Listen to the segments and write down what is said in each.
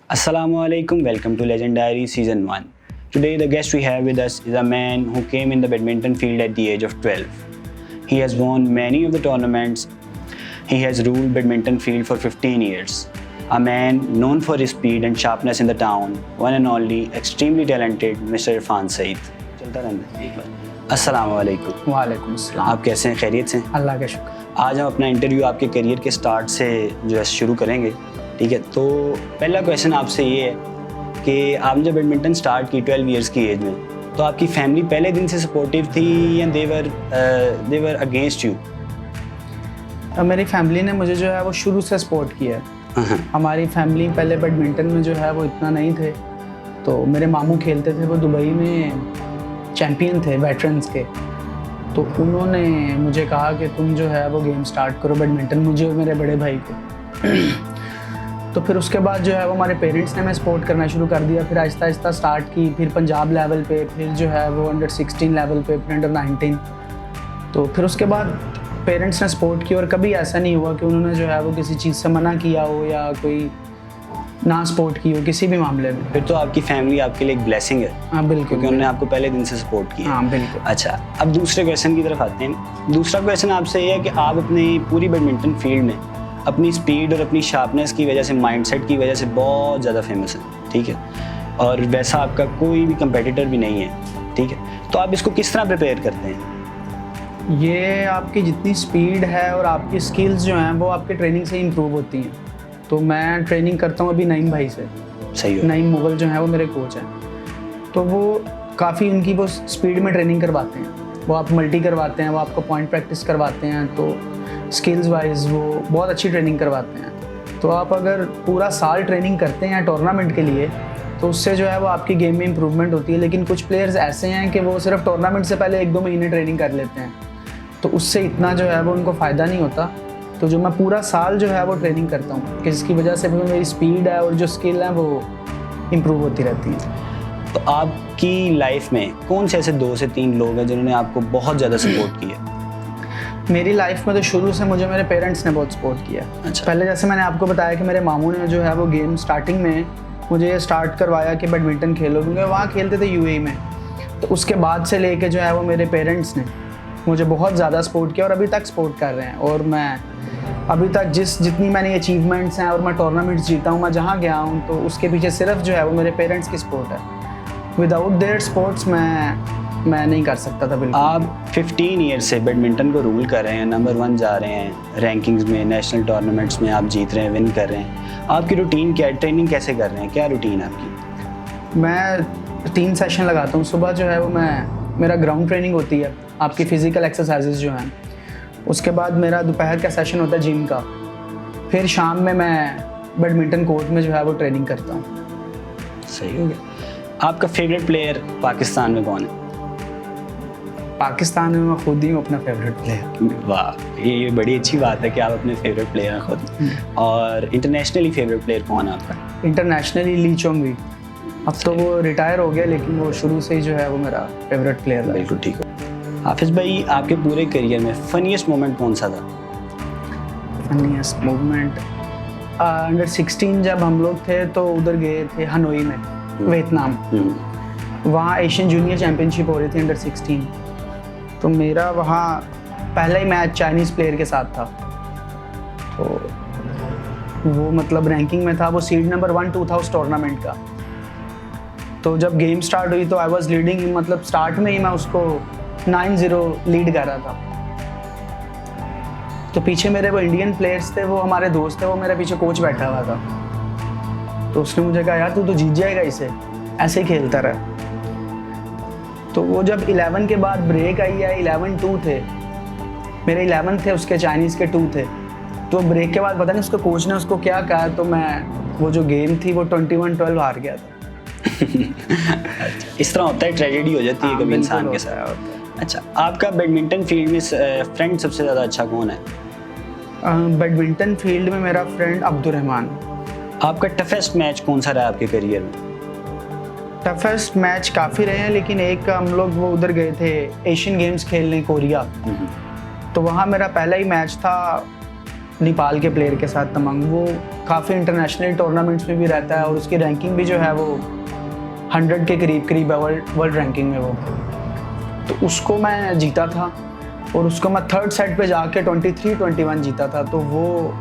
Assalamu alaikum, welcome to Legend Diary Season 1. Today the guest we have with us is a man who came in the badminton field at the age of 12. He has won many of the tournaments. He has ruled badminton field for 15 years. A man known for his speed and sharpness in the town, one and only extremely talented Mr. Irfan Saeed. चलता रहता। अस्सलामु अलैकुम। वालेकुम अस्सलाम। आप कैसे हैं? खैरियत से? अल्लाह का शुक्र। आज हम अपना इंटरव्यू आपके करियर के स्टार्ट से जो है शुरू करेंगे, ठीक है? तो पहला क्वेश्चन आपसे ये है कि आपने जब बैडमिंटन स्टार्ट की 12 इयर्स की एज में, तो आपकी फैमिली पहले दिन से सपोर्टिव थी या देवर अगेंस्ट यू? मेरी फैमिली ने मुझे जो है वो शुरू से सपोर्ट किया है। हमारी फैमिली पहले बैडमिंटन में जो है वो इतना नहीं थे, तो मेरे मामू खेलते थे, वो दुबई में चैम्पियन थे वेटरन्स के, तो उन्होंने मुझे कहा कि तुम जो है वो गेम स्टार्ट करो बैडमिंटन, मुझे और मेरे बड़े भाई को। तो फिर उसके बाद जो है वो हमारे पेरेंट्स ने हमें सपोर्ट करना शुरू कर दिया। फिर आहिस्ता आहिस्ता स्टार्ट की, फिर पंजाब लेवल पे, फिर जो है वो अंडर 16 लेवल पे, फिर अंडर 19। तो फिर उसके बाद पेरेंट्स ने सपोर्ट किया और कभी ऐसा नहीं हुआ कि उन्होंने जो है वो किसी चीज़ से मना किया हो या कोई ना सपोर्ट की हो किसी भी मामले में। फिर तो आपकी फैमिली आपके लिए एक ब्लेसिंग है। हाँ बिल्कुल, क्योंकि उन्होंने आपको पहले दिन से सपोर्ट किया। हाँ बिल्कुल। अच्छा, अब दूसरे क्वेश्चन की तरफ आते हैं। दूसरा क्वेश्चन आपसे ये है कि आप अपनी पूरी बैडमिंटन फील्ड में अपनी स्पीड और अपनी शार्पनेस की वजह से, माइंडसेट की वजह से बहुत ज़्यादा फेमस है, ठीक है? और वैसा आपका कोई भी कंपेटिटर भी नहीं है, ठीक है? तो आप इसको किस तरह प्रिपेयर करते हैं? ये आपकी जितनी स्पीड है और आपकी स्किल्स जो हैं वो आपके ट्रेनिंग से इम्प्रूव होती हैं। तो मैं ट्रेनिंग करता हूँ अभी नईम भाई से। सही है। नईम मुगल जो है वो मेरे कोच हैं, तो वो काफ़ी उनकी वो स्पीड में ट्रेनिंग करवाते हैं, वो आप मल्टी करवाते हैं, वो आपको पॉइंट प्रैक्टिस करवाते हैं, तो स्किल्स वाइज वो बहुत अच्छी ट्रेनिंग करवाते हैं। तो आप अगर पूरा साल ट्रेनिंग करते हैं टूर्नामेंट के लिए, तो उससे जो है वो आपकी गेम में इम्प्रूवमेंट होती है। लेकिन कुछ प्लेयर्स ऐसे हैं कि वो सिर्फ टूर्नामेंट से पहले 1-2 महीने ट्रेनिंग कर लेते हैं, तो उससे इतना जो है वो उनको फ़ायदा नहीं होता। तो जो मैं पूरा साल जो है वो ट्रेनिंग करता हूँ, कि जिसकी वजह से मेरी स्पीड है और जो स्किल है वो इम्प्रूव होती रहती है। तो आपकी लाइफ में कौन से ऐसे 2 से 3 लोग हैं जिन्होंने आपको बहुत ज़्यादा सपोर्ट किया? मेरी लाइफ में तो शुरू से मुझे मेरे पेरेंट्स ने बहुत सपोर्ट किया। अच्छा। पहले जैसे मैंने आपको बताया कि मेरे मामू ने जो है वो गेम स्टार्टिंग में मुझे ये स्टार्ट करवाया कि बैडमिंटन खेलो, क्योंकि वहाँ खेलते थे यूएई में। तो उसके बाद से लेके जो है वो मेरे पेरेंट्स ने मुझे बहुत ज़्यादा सपोर्ट किया और अभी तक सपोर्ट कर रहे हैं। और मैं अभी तक जितनी मैंने अचीवमेंट्स हैं और मैं टूर्नामेंट्स जीता हूँ, मैं जहाँ गया हूँ, तो उसके पीछे सिर्फ जो है वो मेरे पेरेंट्स की सपोर्ट है। विदाउट देयर सपोर्ट्स मैं नहीं कर सकता था बिल्कुल। आप 15 ईयर से बैडमिंटन को रूल कर रहे हैं, नंबर 1 जा रहे हैं रैंकिंग्स में, नेशनल टूर्नामेंट्स में आप जीत रहे हैं, विन कर रहे हैं। आपकी रूटीन क्या है? ट्रेनिंग कैसे कर रहे हैं? क्या रूटीन आपकी? मैं 3 सेशन लगाता हूँ। सुबह जो है वो मेरा ग्राउंड ट्रेनिंग होती है, आपकी फ़िज़िकल एक्सरसाइजेज जो हैं। उसके बाद मेरा दोपहर का सेशन होता है जिम का। फिर शाम में मैं बैडमिंटन कोर्ट में जो है वो ट्रेनिंग करता हूँ। सही हो गया। आपका फेवरेट प्लेयर पाकिस्तान में कौन है? पाकिस्तान में मैं खुद ही हूँ अपना फेवरेट प्लेयर। वाह, ये बड़ी अच्छी बात है कि आप अपने फेवरेट प्लेयर हैं खुद। और इंटरनेशनली फेवरेट प्लेयर कौन है आपका? इंटरनेशनली ली चोंग। अब तो वो रिटायर हो गया, लेकिन वो शुरू से ही जो है वो मेरा फेवरेट प्लेयर है। बिल्कुल ठीक हो। हाफिज़ भाई, आपके पूरे करियर में फनीएस्ट मोमेंट कौन सा था? फनीएस्ट मोमेंट अंडर 16 जब हम लोग थे तो उधर गए थे हनोई में, वियतनाम। वहाँ एशियन जूनियर चैम्पियनशिप हो रही थी अंडर 16। तो मेरा वहाँ पहला ही मैच चाइनीज़ प्लेयर के साथ था, तो वो मतलब रैंकिंग में था, वो सीड नंबर 1-2 था उस टूर्नामेंट का। तो जब गेम स्टार्ट हुई तो आई वॉज लीडिंग, मतलब स्टार्ट में ही मैं उसको 9-0 लीड कर रहा था। तो पीछे मेरे वो इंडियन प्लेयर्स थे, वो हमारे दोस्त थे, वो मेरे पीछे कोच बैठा हुआ था। तो उसने मुझे कहा, यार तू तो जीत जाएगा इसे, ऐसे ही खेलता रहा। तो वो जब 11 के बाद ब्रेक आई है, 11-2 थे मेरे, 11 थे, उसके चाइनीज़ के 2 थे। तो ब्रेक के बाद पता नहीं उसके कोच ने उसको क्या कहा, तो मैं वो जो गेम थी वो 21-12 हार गया था। इस तरह होता है, ट्रेजेडी हो जाती है कभी इंसान के साथ। अच्छा, आपका बैडमिंटन फील्ड में फ्रेंड सबसे ज़्यादा अच्छा कौन है? बैडमिंटन फील्ड में मेरा फ्रेंड अब्दुर्रहमान। आपका टफेस्ट मैच कौन सा रहा आपके करियर में? टफेस्ट मैच काफ़ी रहे हैं, लेकिन एक हम लोग वो उधर गए थे एशियन गेम्स खेलने कोरिया। तो वहाँ मेरा पहला ही मैच था, नेपाल के प्लेयर के साथ तमंग, वो काफ़ी इंटरनेशनल टूर्नामेंट्स में भी रहता है और उसकी रैंकिंग भी जो है वो 100 के करीब है वर्ल्ड रैंकिंग में वो। तो उसको मैं जीता था और उसको मैं थर्ड सेट पे जाके 23-21 जीता था। तो वो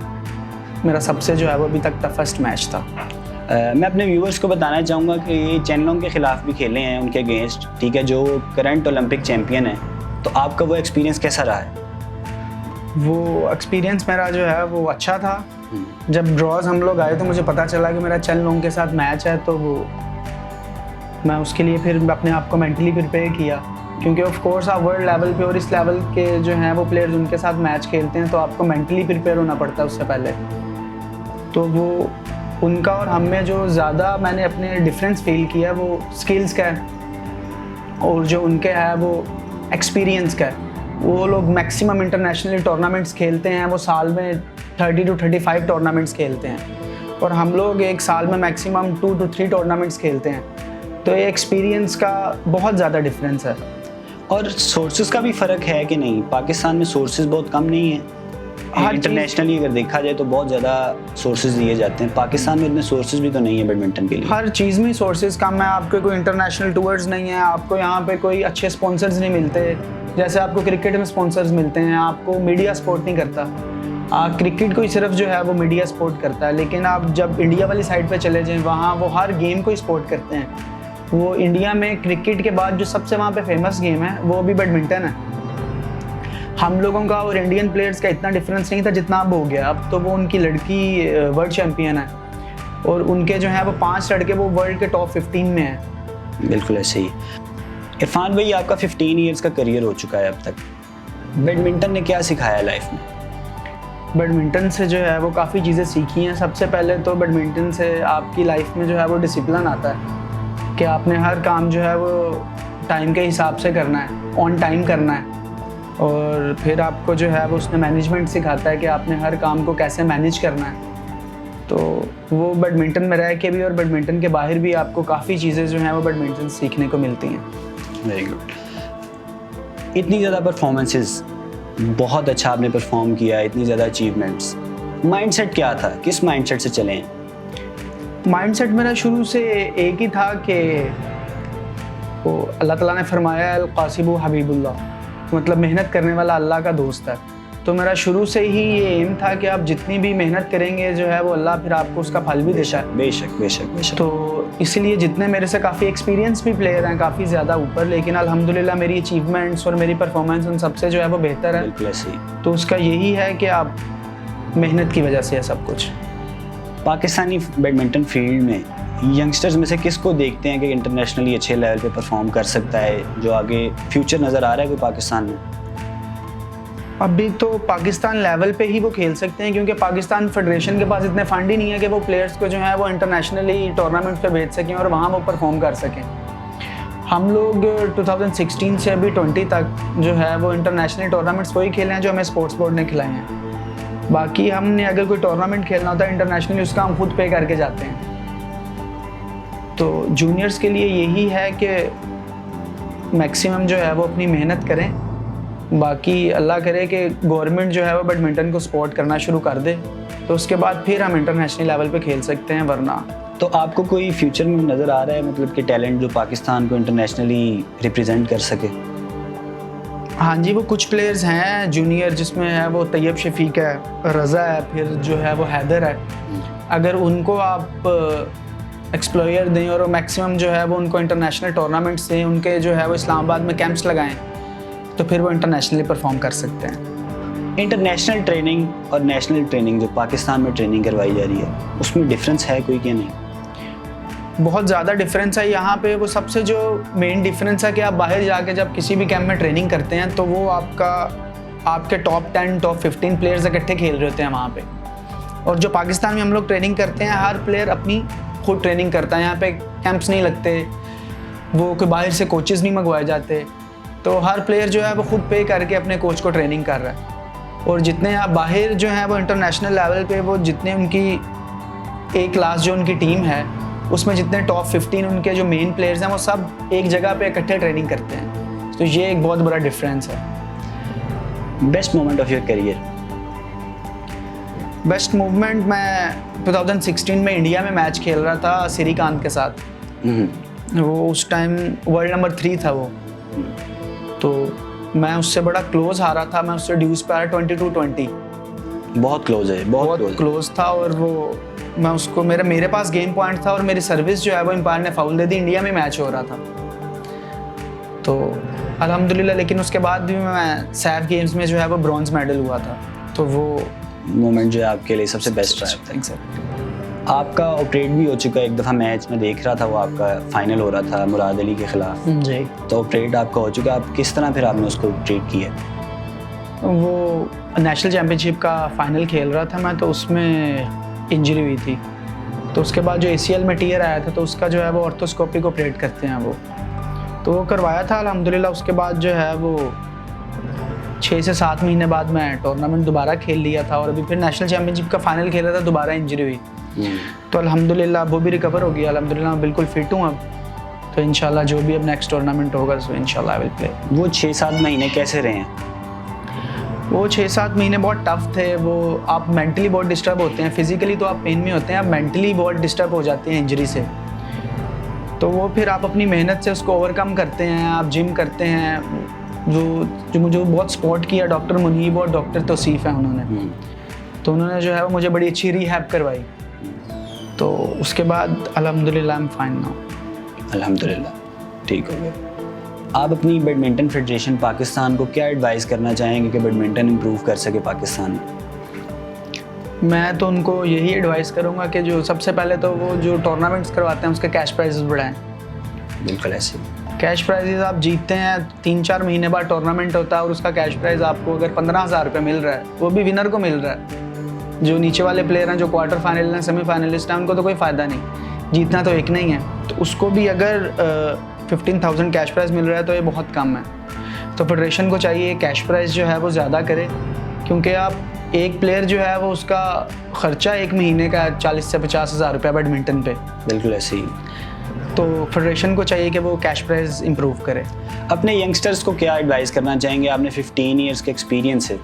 मेरा सबसे जो है वो अभी तक टफेस्ट मैच था। मैं अपने व्यूअर्स को बताना चाहूँगा कि ये चेनलोंग के ख़िलाफ़ भी खेले हैं उनके अगेंस्ट, ठीक है, जो करंट ओलंपिक चैम्पियन है। तो आपका वो एक्सपीरियंस कैसा रहा है? वो एक्सपीरियंस मेरा जो है वो अच्छा था। जब ड्रॉज हम लोग आए तो मुझे पता चला कि मेरा चेनलोंग के साथ मैच है, तो वो मैं उसके लिए फिर अपने आप को मेंटली प्रिपेयर किया, क्योंकि ऑफ कोर्स आप वर्ल्ड लेवल पे और इस लेवल के जो हैं वो प्लेयर्स उनके साथ मैच खेलते हैं, तो आपको मेंटली प्रिपेयर होना पड़ता है उससे पहले। तो वो उनका और हम में जो ज़्यादा मैंने अपने डिफरेंस फील किया वो स्किल्स का है, और जो उनके है वो एक्सपीरियंस का है। वो लोग मैक्सिमम इंटरनेशनल टूर्नामेंट्स खेलते हैं, वो साल में 30 to 35 टूर्नामेंट्स खेलते हैं, और हम लोग एक साल में मैक्सिमम 2 to 3 टूर्नामेंट्स खेलते हैं। तो ये एक्सपीरियंस का बहुत ज़्यादा डिफरेंस है। और सोर्सेज का भी फ़र्क है कि नहीं? पाकिस्तान में सोर्सेज बहुत कम नहीं है, इंटरनेशनली अगर देखा जाए तो बहुत ज़्यादा सोर्सेज दिए जाते हैं। पाकिस्तान में इतने सोर्सेज भी तो नहीं है बैडमिंटन के लिए। हर चीज़ में सोर्सेज कम है। आपके कोई इंटरनेशनल टूर्स नहीं है, आपको यहाँ पे कोई अच्छे स्पॉन्सर्स नहीं मिलते, जैसे आपको क्रिकेट में स्पॉन्सर्स मिलते हैं। आपको मीडिया सपोर्ट नहीं करता, क्रिकेट को ही सिर्फ जो है वो मीडिया सपोर्ट करता है। लेकिन आप जब इंडिया वाली साइड पे चले जाएं, वहाँ वो हर गेम को ही सपोर्ट करते हैं। वो इंडिया में क्रिकेट के बाद जो सबसे वहाँ पे फेमस गेम है वो भी बैडमिंटन है। हम लोगों का और इंडियन प्लेयर्स का इतना डिफरेंस नहीं था जितना अब हो गया। अब तो वो उनकी लड़की वर्ल्ड चैम्पियन है और उनके जो है वो 5 लड़के वो वर्ल्ड के टॉप 15 में हैं। बिल्कुल ऐसे ही। इरफान भाई, आपका 15 ईयर्स का करियर हो चुका है अब तक। बैडमिंटन ने क्या सिखाया लाइफ में? बैडमिंटन से जो है वो काफ़ी चीज़ें सीखी हैं। सबसे पहले तो बैडमिंटन से आपकी लाइफ में जो है वो डिसिप्लिन आता है कि आपने हर काम जो है वो टाइम के हिसाब से करना है, ऑन टाइम करना है। और फिर आपको जो है वो उसने मैनेजमेंट सिखाता है कि आपने हर काम को कैसे मैनेज करना है। तो वो बैडमिंटन में रह के भी और बैडमिंटन के बाहर भी आपको काफ़ी चीज़ें जो हैं वो बैडमिंटन सीखने को मिलती हैं। Very good. इतनी ज़्यादा परफॉर्मेंसेस, बहुत अच्छा आपने परफॉर्म किया, इतनी ज़्यादा अचीवमेंट्स, माइंडसेट क्या था? किस माइंडसेट से चले हैं? माइंडसेट मेरा शुरू से एक ही था कि वो अल्लाह ताला ने फरमाया अल क़ासिबु हबीबुल्लाह, मतलब मेहनत करने वाला अल्लाह का दोस्त है। तो मेरा शुरू से ही ये एम था कि आप जितनी भी मेहनत करेंगे जो है वो अल्लाह फिर आपको उसका फल भी देता है। बेशक बेशक बेशक। तो इसलिए जितने मेरे से काफ़ी एक्सपीरियंस भी प्लेयर हैं, काफ़ी ज़्यादा ऊपर, लेकिन अल्हम्दुलिल्लाह मेरी अचीवमेंट्स और मेरी परफॉर्मेंस उन सबसे जो है वो बेहतर है। बिल्कुल ऐसे ही। तो उसका यही है कि आप मेहनत की वजह से है सब कुछ। पाकिस्तानी बैडमिंटन फील्ड में यंगस्टर्स में से किसको देखते हैं कि इंटरनेशनली अच्छे लेवल पे परफॉर्म कर सकता है, जो आगे फ्यूचर नज़र आ रहा है कोई पाकिस्तान में? अभी तो पाकिस्तान लेवल पे ही वो खेल सकते हैं, क्योंकि पाकिस्तान फेडरेशन के पास इतने फंड ही नहीं है कि वो प्लेयर्स को जो है वो इंटरनेशनली टूर्नामेंट पे भेज सकें और वहाँ वो परफॉर्म कर सकें। हम लोग 2016 से अभी 20 तक जो है वो इंटरनेशनल टूर्नामेंट्स वही खेले हैं जो हमें स्पोर्ट्स बोर्ड ने खिलाए हैं। बाकी हमने अगर कोई टूर्नामेंट खेलना होता है इंटरनेशनली, उसका हम खुद पे करके जाते हैं। तो जूनियर्स के लिए यही है कि मैक्सिमम जो है वो अपनी मेहनत करें। बाकी अल्लाह करे कि गवर्नमेंट जो है वो बैडमिंटन को सपोर्ट करना शुरू कर दे, तो उसके बाद फिर हम इंटरनेशनल लेवल पे खेल सकते हैं। वरना तो आपको कोई फ्यूचर में नज़र आ रहा है, मतलब कि टैलेंट जो पाकिस्तान को इंटरनेशनली रिप्रेजेंट कर सके? हाँ जी, वो कुछ प्लेयर्स हैं जूनियर, जिसमें है वो तैयब शफीक है, रज़ा है, फिर जो है वो हैदर है। अगर उनको आप एक्सप्लोयर दें और मैक्सिमम जो है वो उनको इंटरनेशनल टूर्नामेंट्स दें, उनके जो है वो इस्लामाबाद में कैंप्स लगाएं, तो फिर वो इंटरनेशनली परफॉर्म कर सकते हैं। इंटरनेशनल ट्रेनिंग और नेशनल ट्रेनिंग जो पाकिस्तान में ट्रेनिंग करवाई जा रही है, उसमें डिफरेंस है कोई क्या नहीं? बहुत ज़्यादा डिफरेंस है यहाँ पे। वो सबसे जो मेन डिफरेंस है कि आप बाहर जाके जब किसी भी कैंप में ट्रेनिंग करते हैं तो वो आपके टॉप 10 टॉप 15 प्लेयर्स इकट्ठे खेल रहे होते हैं वहाँ पे। और जो पाकिस्तान में हम लोग ट्रेनिंग करते हैं, हर प्लेयर अपनी खुद ट्रेनिंग करता है। यहाँ पे कैंप्स नहीं लगते, वो कोई बाहर से कोचेज़ नहीं मंगवाए जाते। तो हर प्लेयर जो है वो खुद पे करके अपने कोच को ट्रेनिंग कर रहा है। और जितने आप बाहर जो हैं वो इंटरनेशनल लेवल पे, वो जितने उनकी एक क्लास जो उनकी टीम है उसमें जितने टॉप 15 उनके जो मेन प्लेयर्स हैं वो सब एक जगह पे इकट्ठे ट्रेनिंग करते हैं। तो ये एक बहुत बड़ा डिफरेंस है। Best moment of your career? Best movement मैं 2016 में इंडिया में मैच खेल रहा था श्रीकांत के साथ। वो उस टाइम वर्ल्ड नंबर 3 था वो, तो मैं उससे बड़ा क्लोज हारा था। मैं उससे ड्यूज पे आया 22-20। बहुत क्लोज है, बहुत क्लोज था। और वो मैं उसको मेरे पास गेम पॉइंट था और मेरी सर्विस जो है वो एम्पायर ने फाउल दे दी। इंडिया में मैच हो रहा था तो अल्हम्दुलिल्लाह, लेकिन उसके बाद भी मैं सैफ गेम्स में जो है वो ब्रॉन्ज मेडल हुआ था। तो वो मोमेंट जो है आपके लिए सबसे बेस्ट रहा था। आपका ऑपरेट भी हो चुका है एक दफ़ा मैच में देख रहा था, वो आपका फाइनल हो रहा था मुराद अली के खिलाफ जी। तो ऑपरेट आपका हो चुका, आप किस तरह फिर आपने उसको ट्रीट किया? वो नेशनल चैम्पियनशिप का फाइनल खेल रहा था मैं, तो उसमें इंजरी हुई थी। तो उसके बाद जो ACL में टीयर आया था तो उसका जो है वो ऑर्थोस्कोपिक ऑपरेट करते हैं वो, तो वो करवाया था अल्हम्दुलिल्लाह। उसके बाद जो है वो 6 से 7 महीने बाद मैं टूर्नामेंट दोबारा खेल लिया था और अभी फिर नेशनल चैम्पियनशिप का फाइनल खेला था, दोबारा इंजरी हुई। तो अल्हम्दुलिल्लाह वो भी रिकवर हो गया अल्हम्दुलिल्लाह, मैं बिल्कुल फिट हूँ अब। तो इंशाल्लाह जो भी अब नेक्स्ट टूर्नामेंट होगा तो इंशाल्लाह आई विल प्ले। वो 6-7 महीने कैसे रहे हैं? वो 6-7 महीने बहुत टफ थे। वो आप मेंटली बहुत डिस्टर्ब होते हैं, फिजिकली तो आप पेन में होते हैं, आप मेंटली बहुत डिस्टर्ब हो जाते हैं इंजरी से। तो वो फिर आप अपनी मेहनत से उसको ओवरकम करते हैं, आप जिम करते हैं। जो मुझे बहुत सपोर्ट किया डॉक्टर मुनीब और डॉक्टर तौसीफ है उन्होंने, तो उन्होंने जो है वो मुझे बड़ी अच्छी रिहैब करवाई। तो उसके बाद अल्हम्दुलिल्लाह आई एम फाइन नाउ। अल्हम्दुलिल्लाह ठीक हो गया। आप अपनी बैडमिंटन फेडरेशन पाकिस्तान को क्या एडवाइस करना चाहेंगे कि बैडमिंटन इम्प्रूव कर सके पाकिस्तान में? मैं तो उनको यही एडवाइस करूँगा कि जो सबसे पहले तो वो जो टूर्नामेंट्स करवाते हैं उसके कैश प्राइजेस बढ़ाएं। बिल्कुल ऐसे कैश प्राइजेस आप जीतते हैं, 3-4 महीने बाद टूर्नामेंट होता है और उसका कैश प्राइज़ आपको अगर 15,000 रुपये मिल रहा है, वो भी विनर को मिल रहा है। जो नीचे वाले प्लेयर हैं, जो क्वार्टर फाइनल हैं, सेमीफाइनलिस्ट हैं, उनको तो कोई फ़ायदा नहीं, जीतना तो एक नहीं है। तो उसको भी अगर 15,000 कैश प्राइज़ मिल रहा है तो ये बहुत कम है। तो फेडरेशन को चाहिए कैश प्राइज़ जो है वो ज़्यादा करे, क्योंकि आप एक प्लेयर जो है वो उसका ख़र्चा एक महीने का 40 से 50,000 रुपये बैडमिंटन पे। बिल्कुल ऐसे ही। तो फेडरेशन को चाहिए कि वो कैश प्राइज़ इम्प्रूव करे। अपने यंगस्टर्स को क्या एडवाइस करना चाहेंगे? आपने 15 ईयर्स के एक्सपीरियंस है,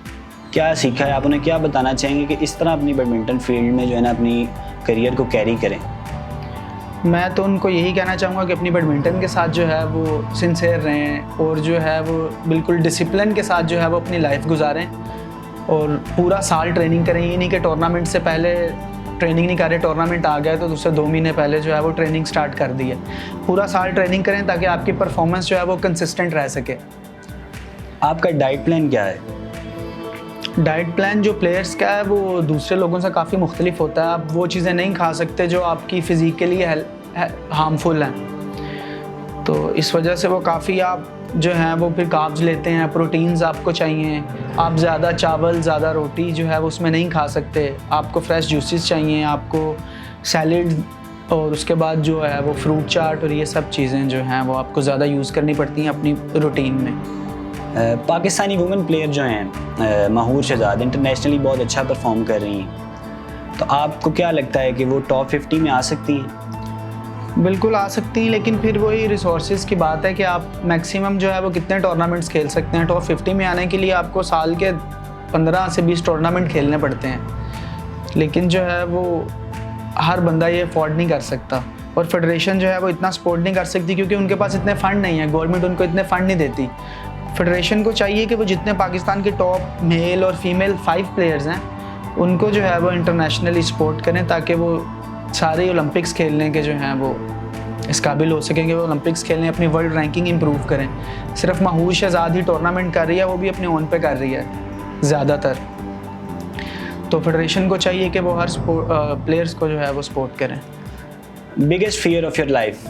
क्या सीखा है, आप उन्हें क्या बताना चाहेंगे कि इस तरह अपनी बैडमिंटन फील्ड में जो है ना अपनी करियर को कैरी करें? मैं तो उनको यही कहना चाहूँगा कि अपनी बैडमिंटन के साथ जो है वो सिंसियर रहें और जो है वो बिल्कुल डिसिप्लिन के साथ जो है वो अपनी लाइफ गुजारें और पूरा साल ट्रेनिंग करें। ये नहीं कि टूर्नामेंट से पहले ट्रेनिंग नहीं कर रहे, टूर्नामेंट आ गया तो उससे 2 महीने पहले जो है वो ट्रेनिंग स्टार्ट कर दी है। पूरा साल ट्रेनिंग करें ताकि आपकी परफॉर्मेंस जो है वो कंसिस्टेंट रह सके। आपका डाइट प्लान क्या है? डाइट प्लान जो प्लेयर्स का है वो दूसरे लोगों से काफ़ी मुख्तलिफ होता है। आप वो चीज़ें नहीं खा सकते जो आपकी फ़िज़ीक के लिए हार्मफुल हैं, तो इस वजह से वो काफ़ी आप जो हैं वो फिर कार्ब्स लेते हैं, प्रोटीन्स आपको चाहिए। आप ज़्यादा चावल, ज़्यादा रोटी जो है वो उसमें नहीं खा सकते। आपको फ्रेश जूसेस चाहिए, आपको सैलड और उसके बाद जो है वो फ्रूट चाट और ये सब चीज़ें जो हैं वो आपको ज़्यादा यूज़ करनी पड़ती हैं अपनी रूटीन में। पाकिस्तानी वुमेन प्लेयर जो हैं महूर शहजाद इंटरनेशनली बहुत अच्छा परफॉर्म कर रही हैं, तो आपको क्या लगता है कि वो टॉप 50 में आ सकती हैं? बिल्कुल आ सकती हैं, लेकिन फिर वही रिसोर्सेज की बात है कि आप मैक्सिमम जो है वो कितने टूर्नामेंट्स खेल सकते हैं। टॉप 50 में आने के लिए आपको साल के 15 से 20 टूर्नामेंट खेलने पड़ते हैं, लेकिन जो है वो हर बंदा ये अफोर्ड नहीं कर सकता और फेडरेशन जो है वो इतना सपोर्ट नहीं कर सकती क्योंकि उनके पास इतने फ़ंड नहीं है, गवर्नमेंट उनको इतने फ़ंड नहीं देती। फेडरेशन को चाहिए कि वो जितने पाकिस्तान के टॉप मेल और फीमेल 5 प्लेयर्स हैं उनको जो है वो इंटरनेशनली सपोर्ट करें ताकि वो सारे ओलंपिक्स खेलने के जो हैं वो इस काबिल हो सकेंगे। वो ओलंपिक्स खेलने, अपनी वर्ल्ड रैंकिंग इंप्रूव करें। सिर्फ महूर शहजाद ही टूर्नामेंट कर रही है, वो भी अपने ओन पे कर रही है ज़्यादातर। तो फेडरेशन को चाहिए कि वो हर प्लेयर्स को जो है वो सपोर्ट करें। Biggest fear of your life,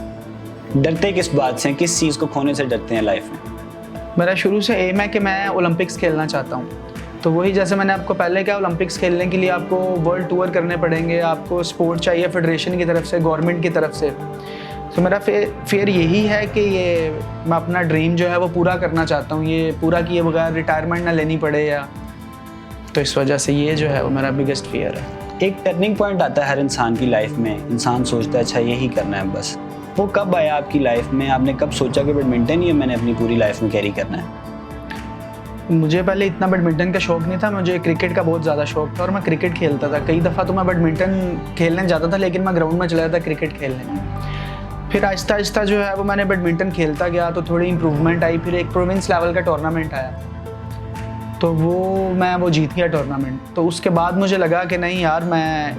डरते किस बात से, किस चीज़ को खोने से डरते हैं लाइफ में? मेरा शुरू से एम है कि मैं ओलंपिक्स खेलना चाहता हूँ। तो वही जैसे मैंने आपको पहले कहा, ओलंपिक्स खेलने के लिए आपको वर्ल्ड टूर करने पड़ेंगे, आपको सपोर्ट चाहिए फेडरेशन की तरफ से, गवर्नमेंट की तरफ से। तो मेरा फियर यही है कि ये मैं अपना ड्रीम जो है वो पूरा करना चाहता हूँ, ये पूरा किए बगैर रिटायरमेंट ना लेनी पड़े या, तो इस वजह से ये जो है वो मेरा बिगेस्ट फियर है। एक टर्निंग पॉइंट आता है हर इंसान की लाइफ में, इंसान सोचता है अच्छा यही करना है बस। वो कब आया आपकी लाइफ में? आपने कब सोचा कि बैडमिंटन ही मैंने अपनी पूरी लाइफ में कैरी करना है? मुझे पहले इतना बैडमिंटन का शौक़ नहीं था, मुझे क्रिकेट का बहुत ज़्यादा शौक़ था और मैं क्रिकेट खेलता था। कई दफ़ा तो मैं बैडमिंटन खेलने जाता था लेकिन मैं ग्राउंड में चला जाता क्रिकेट खेलने। फिर आहिस्ता आहिस्ता जो है वो मैंने बैडमिंटन खेलता गया तो थोड़ी इम्प्रूवमेंट आई। फिर एक प्रोविंस लेवल का टूर्नामेंट आया तो मैं जीत गया टूर्नामेंट। तो उसके बाद मुझे लगा कि नहीं यार, मैं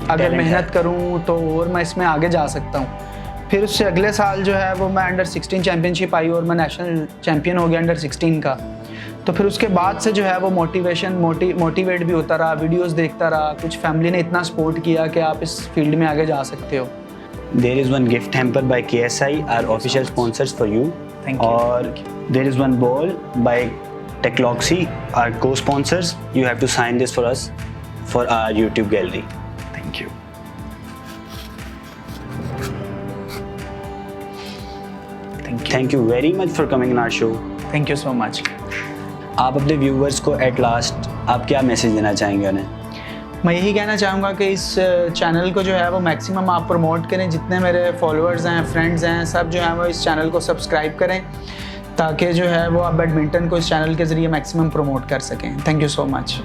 अगर मेहनत करूं तो और मैं इसमें आगे जा सकता हूं। फिर उससे अगले साल जो है वो मैं अंडर 16 चैम्पियनशिप आई और मैं नेशनल चैम्पियन हो गया अंडर 16 का। तो फिर उसके बाद से जो है वो मोटिवेट भी होता रहा, वीडियोस देखता रहा। कुछ फैमिली ने इतना सपोर्ट किया कि आप इस फील्ड में आगे जा सकते हो। There is one gift hamper by KSI, our official sponsors for you. Thank you. Or there is one ball by Techloxy, our co-sponsors. You have to sign this for us for our YouTube gallery. Thank you. Thank you very much for coming on our show. Thank you so much. आप अपने viewers को at last आप क्या message देना चाहेंगे उन्हें? मैं यही कहना चाहूँगा कि इस चैनल को जो है वो मैक्सिमम आप प्रमोट करें। जितने मेरे फॉलोअर्स हैं, फ्रेंड्स हैं, सब जो है वो इस चैनल को सब्सक्राइब करें ताकि जो है वो आप बैडमिंटन को इस चैनल के ज़रिए मैक्सिमम प्रमोट कर सकें। Thank you so much.